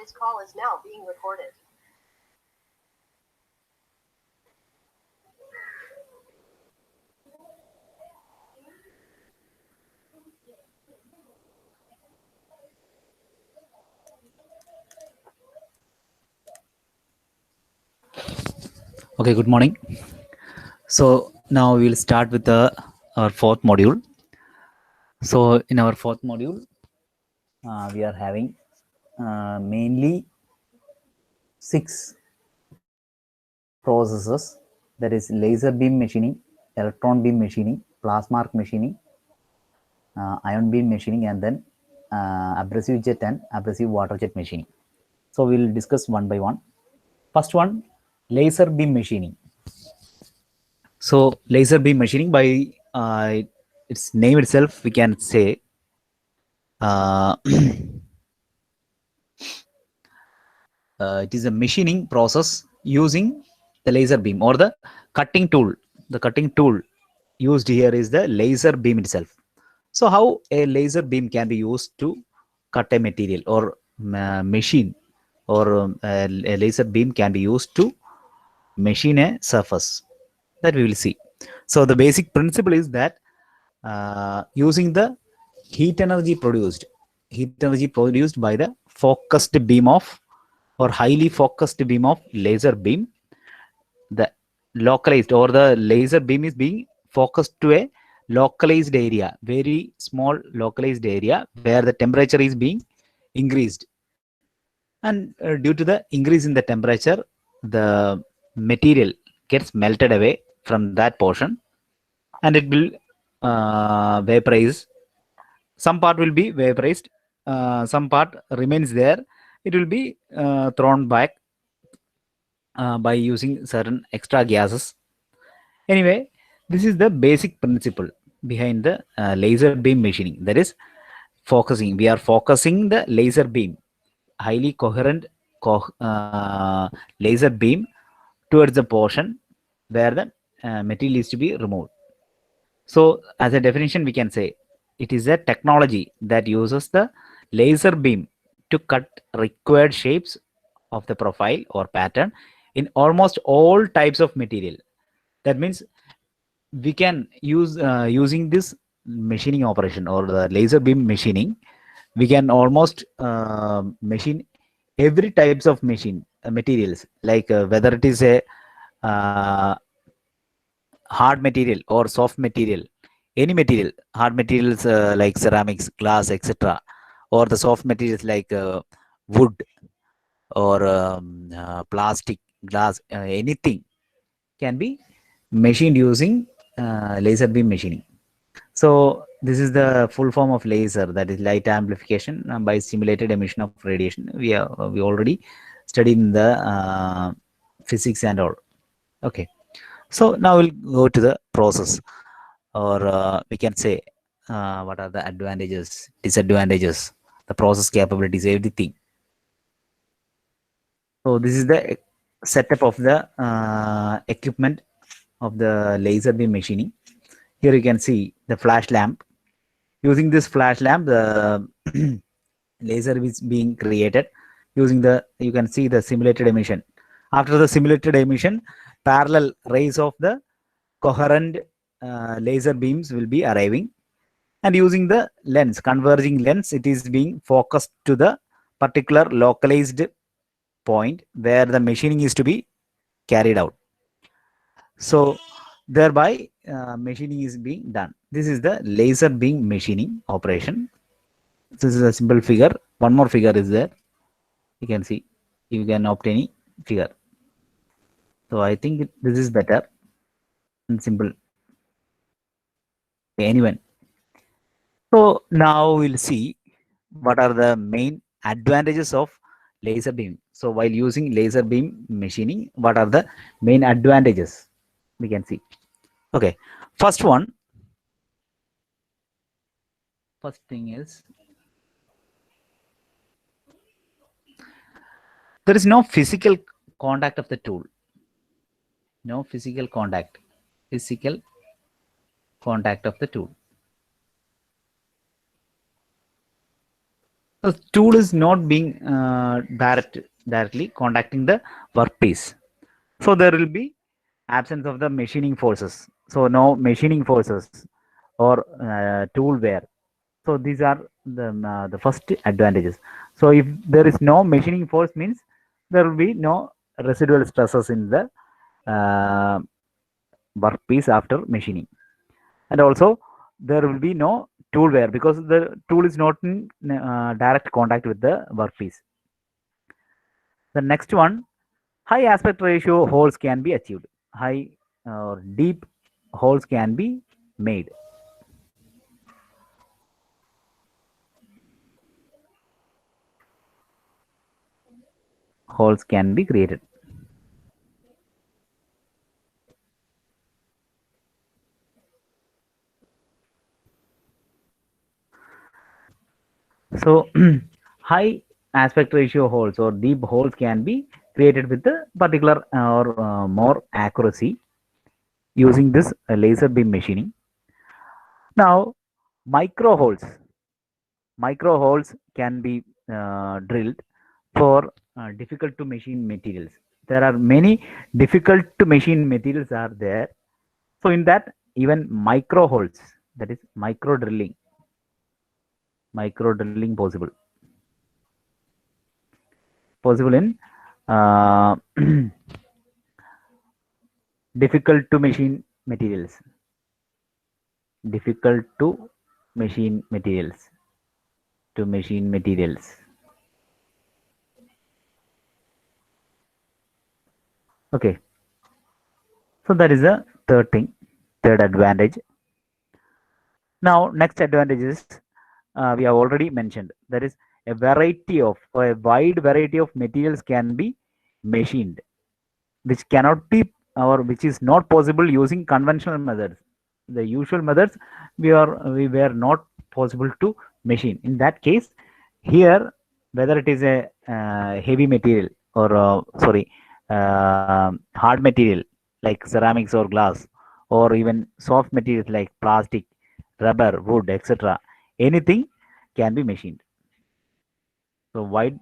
This call is now being recorded. Okay, good morning. So now we will start with our fourth module. So in our fourth module, we are having mainly 6 processes, that is laser beam machining, electron beam machining, plasma arc machining, ion beam machining, and then abrasive jet and abrasive water jet machining. So we will discuss one by one. First one, laser beam machining. So laser beam machining, by its name itself, we can say it is a machining process using the laser beam or the cutting tool. The cutting tool used here is the laser beam itself. So how a laser beam can be used to cut a material, or machine, or a laser beam can be used to machine a surface, that we will see. So the basic principle is that using the heat energy produced by the focused beam of, or highly focused beam of laser beam, the localized, or the laser beam is being focused to a localized area, very small localized area, where the temperature is being increased, and due to the increase in the temperature, the material gets melted away from that portion, and it will vaporize. Some part will be vaporized, some part remains there. It will be thrown back by using certain extra gases. Anyway, this is the basic principle behind the laser beam machining, that is focusing. We are focusing the laser beam, highly coherent laser beam, towards the portion where the material is to be removed. So as a definition, we can say it is a technology that uses the laser beam to cut required shapes of the profile or pattern in almost all types of material. That means we can use using this machining operation, or the laser beam machining, we can almost machine every types of machine materials, like whether it is a uh, hard material or soft material, any material, hard materials like ceramics, glass, etc., or the soft materials like wood, or plastic, glass, anything can be machined using laser beam machining. So this is the full form of laser, that is light amplification by simulated emission of radiation. We already studied in the physics and all. Okay, so now we'll go to the process, or we can say what are the advantages, disadvantages, the process capabilities, everything. So this is the setup of the equipment of the laser beam machining. Here you can see the flash lamp. Using this flash lamp, the laser is being created using the, you can see the simulated emission. After the simulated emission, parallel rays of the coherent laser beams will be arriving, and using the lens, converging lens, it is being focused to the particular localized point where the machining is to be carried out. So thereby machining is being done. This is the laser beam machining operation. This is a simple figure. One more figure is there. You can see, you can opt any figure. So I think this is better and simple. Anyone. So now we'll see what are the main advantages of laser beam. So while using laser beam machining, what are the main advantages? We can see. Okay, first thing is, there is no physical contact of the tool. No physical contact of the tool. The tool is not being directly contacting the workpiece. So there will be absence of the machining forces. So no machining forces or tool wear. So these are the first advantages. So if there is no machining force means there will be no residual stresses in the uh, workpiece after machining, and also there will be no tool wear because the tool is not in direct contact with the workpiece. The next one, high aspect ratio holes can be achieved. High or deep holes can be made. Holes can be created. So high aspect ratio holes or deep holes can be created with a particular or more accuracy using this laser beam machining. Now, micro holes. Micro holes can be drilled for difficult to machine materials. There are many difficult to machine materials are there. So in that, even micro holes, that is micro drilling possible in uh, difficult to machine materials. Difficult to machine materials. To machine materials. Okay. So that is the third thing, third advantage. Now, next advantage is we have already mentioned. That is a variety of a wide variety of materials can be machined, which cannot be or which is not possible using conventional methods. The usual methods we were not possible to machine. In that case, here whether it is a heavy material or hard material like ceramics or glass, or even soft materials like plastic, rubber, wood, etc. Anything can be machined. So wide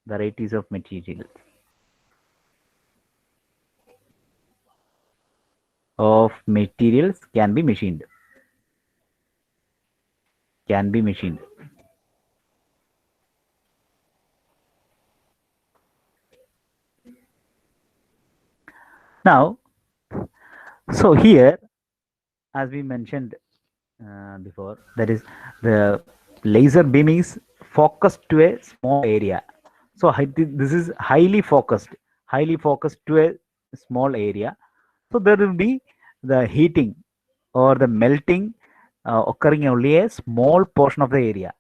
varieties of materials can be machined. Can be machined. Now, so here, as we mentioned before, that is the laser beam is focused to a small area. So this is highly focused to a small area. So there will be the heating or the melting occurring only a small portion of the area.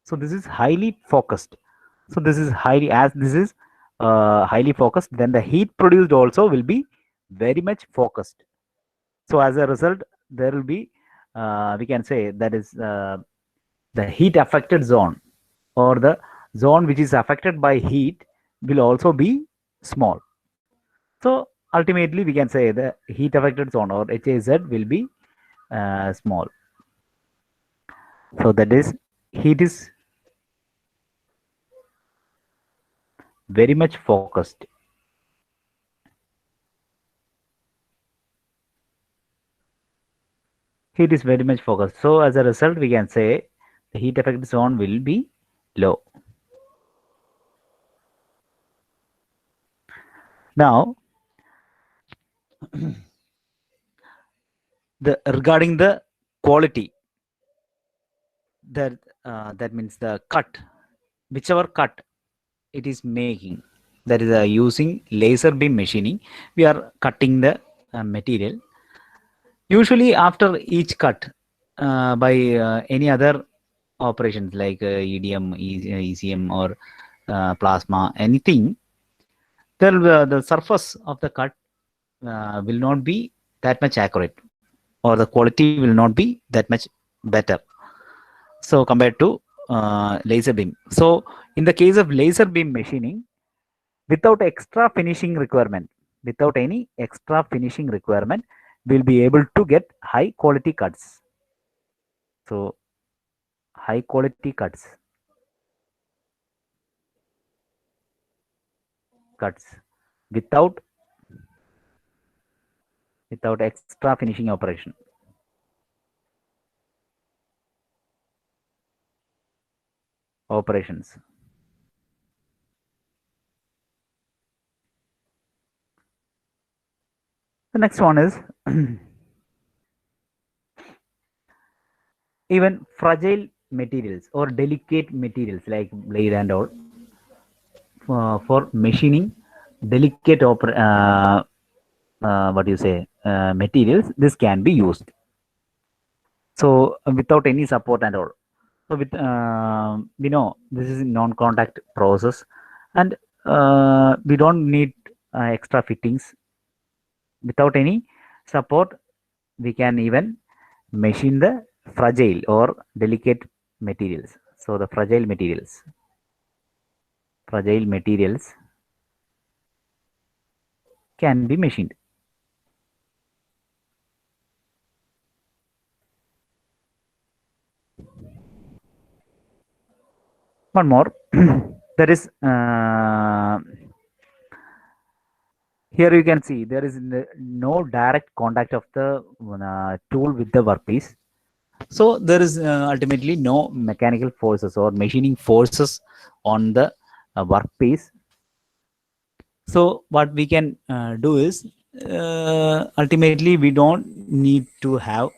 So this is highly focused. So this is highly focused, then the heat produced also will be very much focused. So as a result, there will be we can say that is the heat affected zone, or the zone which is affected by heat will also be small. So ultimately we can say the heat affected zone or HAZ will be small. So that is heat is very much focused. Heat is very much focused. So as a result, we can say the heat affected zone will be low. Now, regarding the quality, that means the cut, whichever cut it is making, that is using laser beam machining, we are cutting the material. Usually after each cut by any other operations like EDM, ECM, or plasma, anything, the surface of the cut will not be that much accurate, or the quality will not be that much better. So compared to laser beam. So in the case of laser beam machining, without extra finishing requirement, without any extra finishing requirement, we'll be able to get high quality cuts. So high quality cuts. cuts without extra finishing operations. The next one is even fragile materials or delicate materials like blade and all for machining delicate what do you say materials, this can be used. So without any support and all. So with we know this is a non-contact process, and we don't need extra fittings. Without any support, we can even machine the fragile or delicate materials. So the fragile materials can be machined. One more, there is here you can see there is no direct contact of the tool with the workpiece. So there is ultimately no mechanical forces or machining forces on the workpiece. So what we can do is ultimately we don't need to have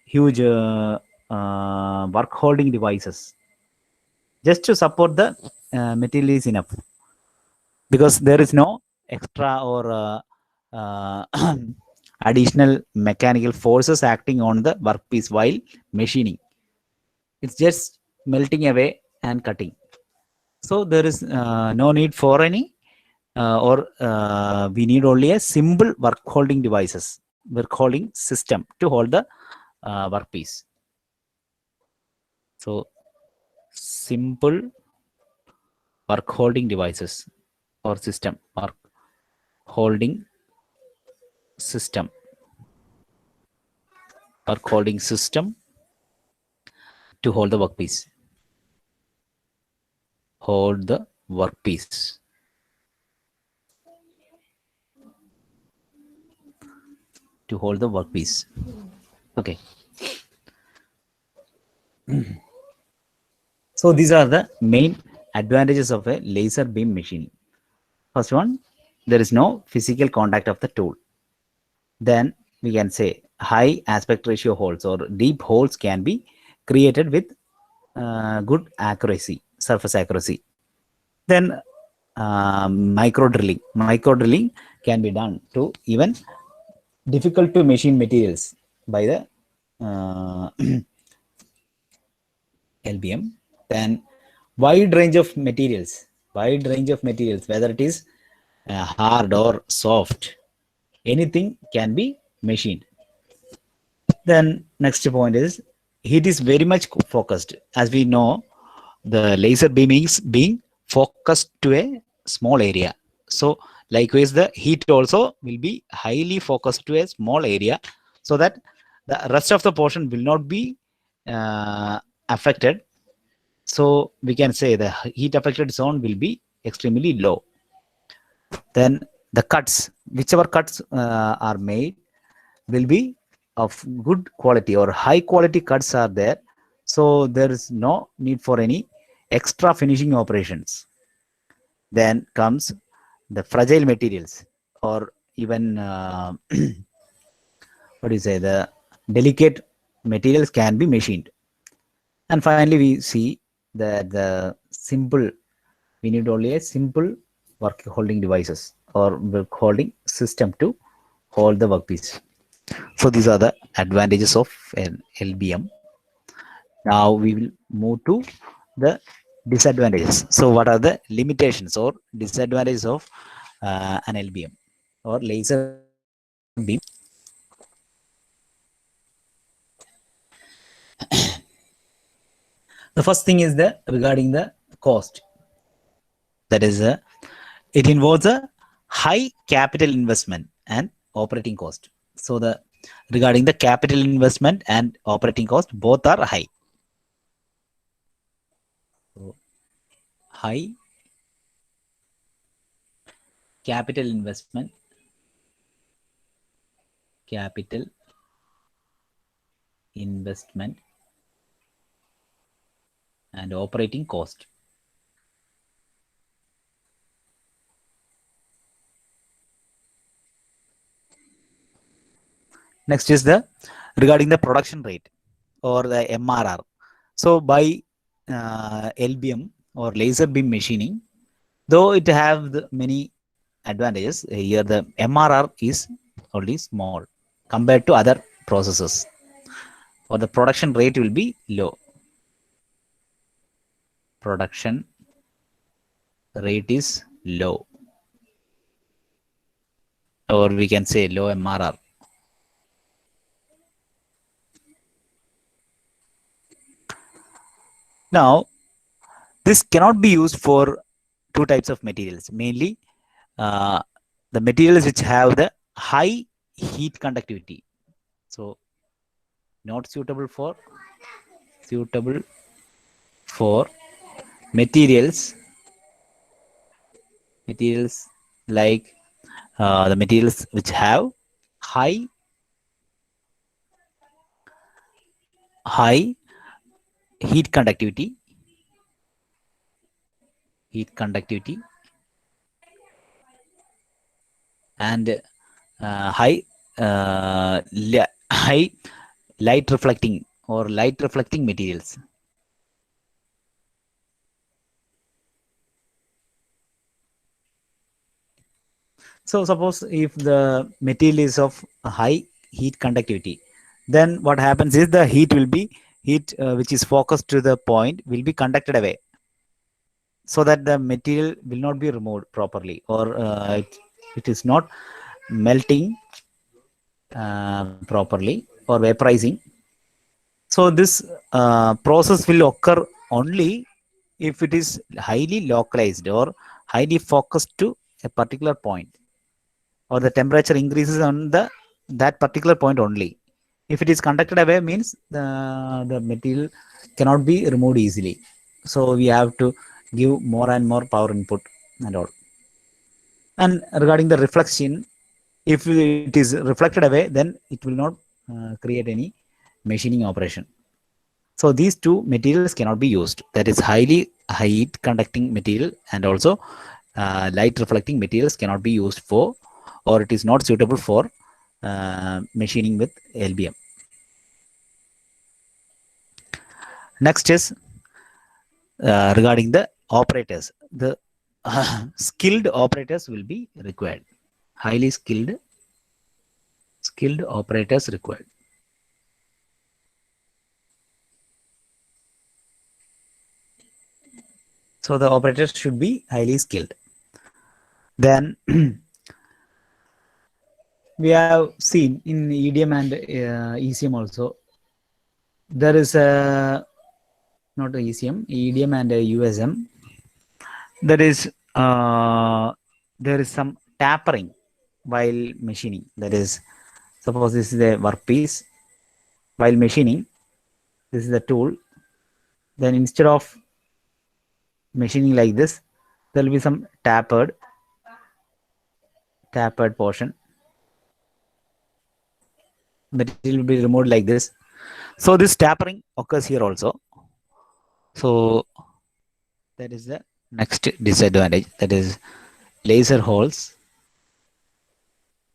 huge work holding devices. Just to support the material is enough, because there is no extra or additional mechanical forces acting on the workpiece while machining. It's just melting away and cutting. So there is no need for any we need only a simple work holding system to hold the workpiece. So simple work holding devices or system, work holding system to hold the workpiece. Okay. So these are the main advantages of a laser beam machining. First one, there is no physical contact of the tool. Then we can say high aspect ratio holes or deep holes can be created with good accuracy, surface accuracy. Then micro drilling can be done to even difficult to machine materials by the LBM. Then wide range of materials, whether it is hard or soft, anything can be machined. Then next point is heat is very much focused. As we know, the laser beaming is being focused to a small area. So likewise, the heat also will be highly focused to a small area, so that the rest of the portion will not be affected. So we can say the heat affected zone will be extremely low. Then the cuts, whichever cuts are made, will be of good quality or high quality cuts are there. So there is no need for any extra finishing operations. Then comes the fragile materials or even what do you say, the delicate materials can be machined. And finally we see that we need only a simple work holding devices or work holding system to hold the workpiece. So these are the advantages of an LBM. Now we will move to the disadvantages. So what are the limitations or disadvantages of an LBM or laser beam? The first thing is regarding the cost. That is, it involves a high capital investment and operating cost. So regarding the capital investment and operating cost, both are high. So high capital investment, capital investment, and operating cost. Next is the regarding the production rate or the MRR. So by LBM or laser beam machining, though it have the many advantages, here the MRR is only small compared to other processes, or the production rate will be low. Production rate is low, or we can say low MRR. Now, this cannot be used for two types of materials, mainly the materials which have the high heat conductivity. So, not suitable for materials like the materials which have high heat conductivity and high high light reflecting materials. So suppose if the material is of high heat conductivity, then what happens is the heat which is focused to the point will be conducted away, so that the material will not be removed properly, or it is not melting properly or vaporizing. So this process will occur only if it is highly localized or highly focused to a particular point, or the temperature increases on that particular point only. If it is conducted away, means the material cannot be removed easily. So we have to give more and more power input and all. And regarding the reflection, if it is reflected away, then it will not create any machining operation. So these two materials cannot be used. That is highly heat conducting material and also light reflecting materials cannot be used for, or it is not suitable for machining with LBM. Next is regarding the operators. The skilled operators will be required. Highly skilled operators required. So the operators should be highly skilled. Then we have seen in EDM and ECM also, there is a not a ECM, EDM and USM. There is some tapering while machining. That is, suppose this is a workpiece. While machining, this is the tool. Then instead of machining like this, there will be some tapered portion. Material will be removed like this. So this tapering occurs here also. So that is the next disadvantage. That is laser holes.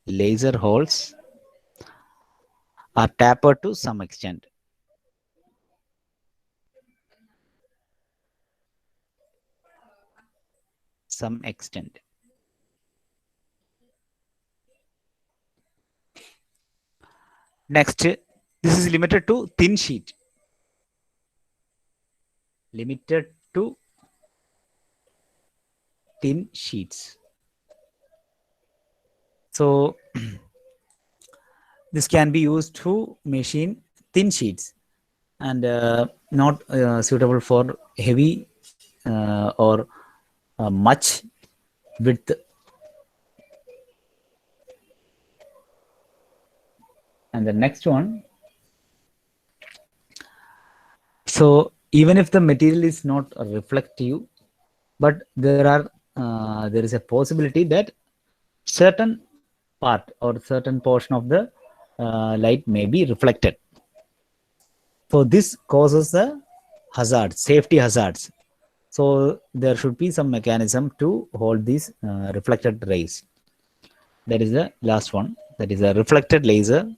Laser holes are tapered to some extent. Next, this is limited to thin sheet. Limited to thin sheets. So this can be used to machine thin sheets and not suitable for heavy or much width. And the next one, so even if the material is not reflective, but there is a possibility that certain part or certain portion of the light may be reflected. So this causes the hazards, safety hazards. So there should be some mechanism to hold these reflected rays. That is the last one. That is a reflected laser.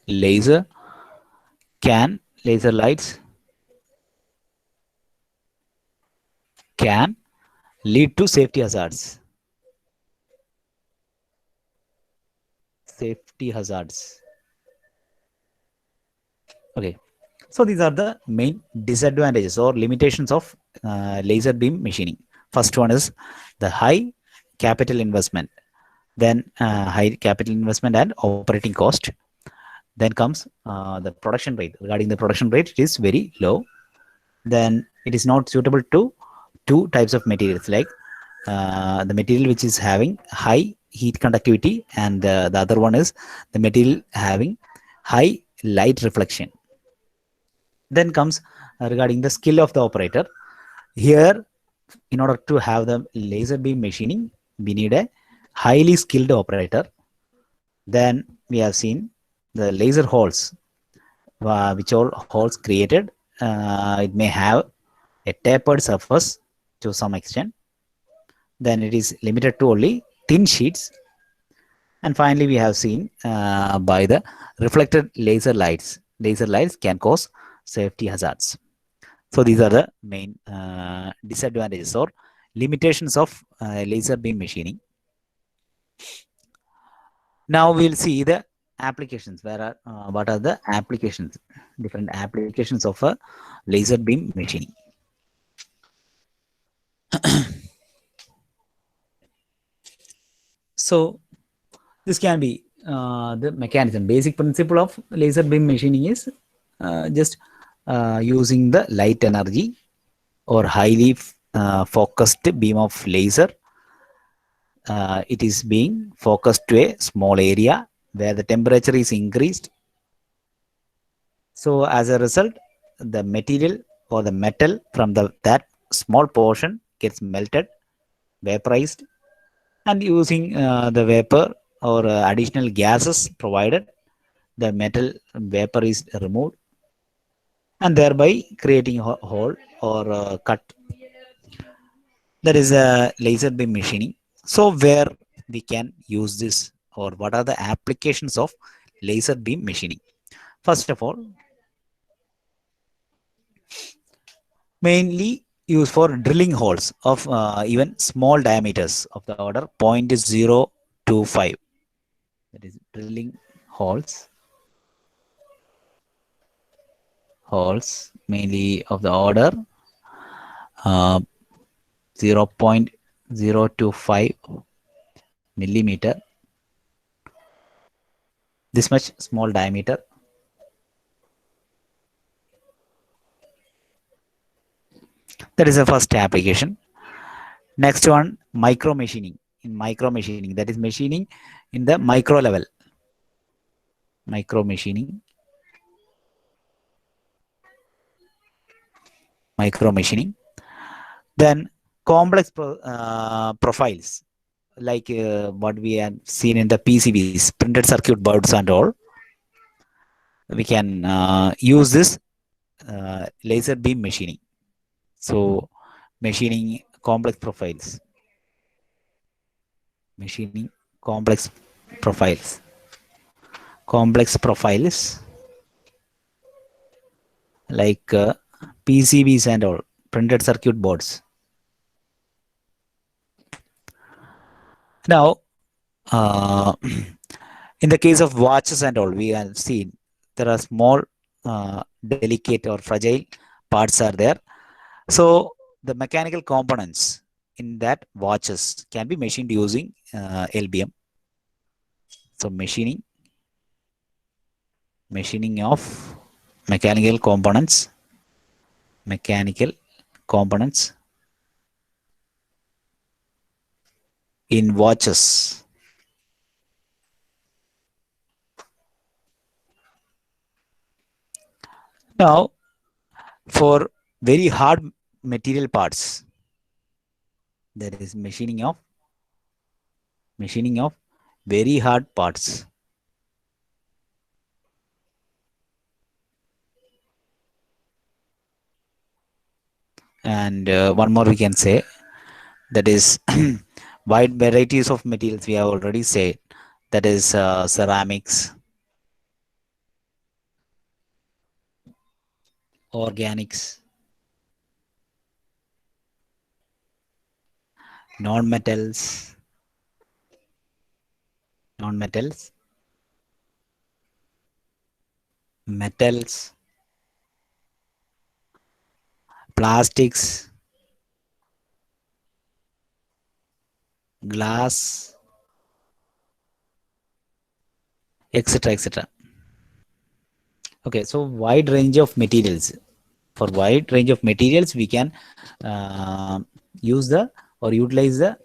Laser lights can lead to safety hazards. Safety hazards. Okay. So these are the main disadvantages or limitations of laser beam machining. First one is the high capital investment, then high capital investment and operating cost. Then comes the production rate. Regarding the production rate, it is very low. Then it is not suitable to two types of materials, like the material which is having high heat conductivity, and the other one is the material having high light reflection. Then comes regarding the skill of the operator. Here, in order to have the laser beam machining, we need a highly skilled operator. Then we have seen the laser holes, which all holes created, it may have a tapered surface to some extent. Then it is limited to only thin sheets. And finally, we have seen by the reflected laser lights. Laser lights can cause safety hazards. So these are the main disadvantages or limitations of laser beam machining. Now we'll see the applications. What are the applications? Different applications of a laser beam machining. So this can be the mechanism. Basic principle of laser beam machining is just using the light energy or highly focused beam of laser. It is being focused to a small area where the temperature is increased. So as a result, the material or the metal from that small portion gets melted, vaporized, and using the vapor or additional gases provided, the metal vapor is removed, and thereby creating a hole or cut. That is a laser beam machining. So where we can use this, or what are the applications of laser beam machining? First of all, mainly used for drilling holes of even small diameters of the order 0.025. That is drilling holes mainly of the order 0.025 millimeter, this much small diameter. That is the first application. Next one, micro machining. In micro machining, that is machining in the micro level. Micro machining. Micro machining. Then complex profiles, like what we have seen in the PCBs, printed circuit boards and all. We can use this laser beam machining. So machining complex profiles. Machining complex profiles. Complex profiles like PCBs and all, printed circuit boards. Now, in the case of watches and all, we have seen there are small, delicate or fragile parts are there. So the mechanical components in that watches can be machined using LBM. So machining of mechanical components in watches. Now, for very hard material parts, There is machining of very hard parts. And one more we can say, that is wide varieties of materials we have already said, that is ceramics, organics, non-metals, metals, plastics, glass, etc., etc. Okay, so wide range of materials. For wide range of materials, we can use the or utilize the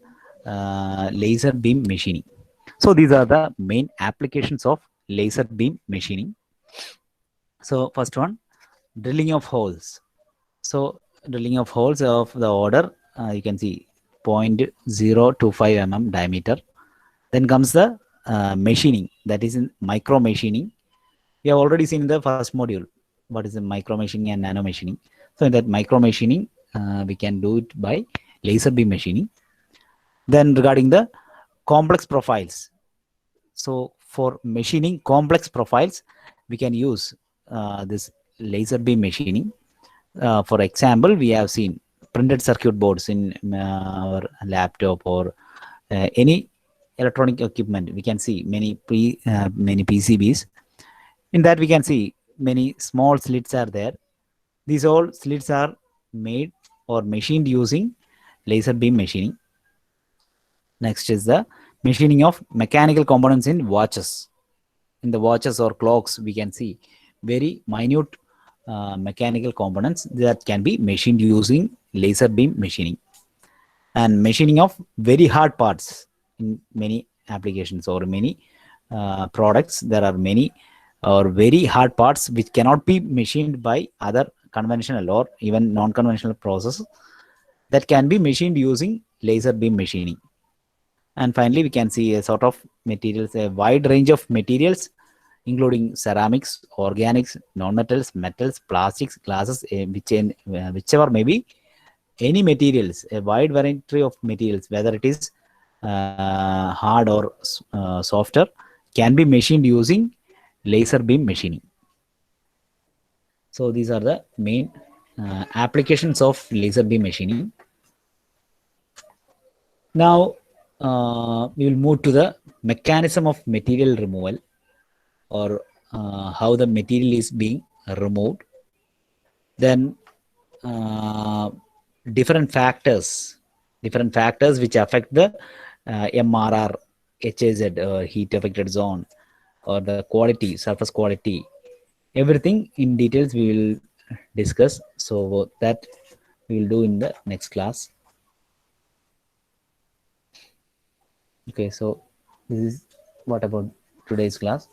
laser beam machining. So these are the main applications of laser beam machining. So first one, drilling of holes. So drilling of holes of the order, you can see 0.025 mm diameter. Then comes the machining, that is in micro machining. We have already seen in the first module what is the micro machining and nano machining. So in that micro machining, we can do it by laser beam machining. Then regarding the complex profiles, so for machining complex profiles, we can use this laser beam machining. For example, we have seen printed circuit boards in our laptop or any electronic equipment. We can see many PCBs. In that we can see many small slits are there. These all slits are made or machined using laser beam machining. Next is the machining of mechanical components in watches. In the watches or clocks, we can see very minute mechanical components that can be machined using laser beam machining. And machining of very hard parts in many applications or many products. There are many or very hard parts which cannot be machined by other conventional or even non-conventional process, that can be machined using laser beam machining. And finally, we can see a sort of materials, a wide range of materials, including ceramics, organics, non-metals, metals, plastics, glasses, whichever may be any materials, a wide variety of materials, whether it is hard or softer, can be machined using laser beam machining. So these are the main applications of laser beam machining. Now we will move to the mechanism of material removal, or how the material is being removed. Then different factors which affect the MRR, HAZ, heat affected zone, or the quality, surface quality. Everything in details we will discuss. So that we will do in the next class. Okay, so this is what about today's class.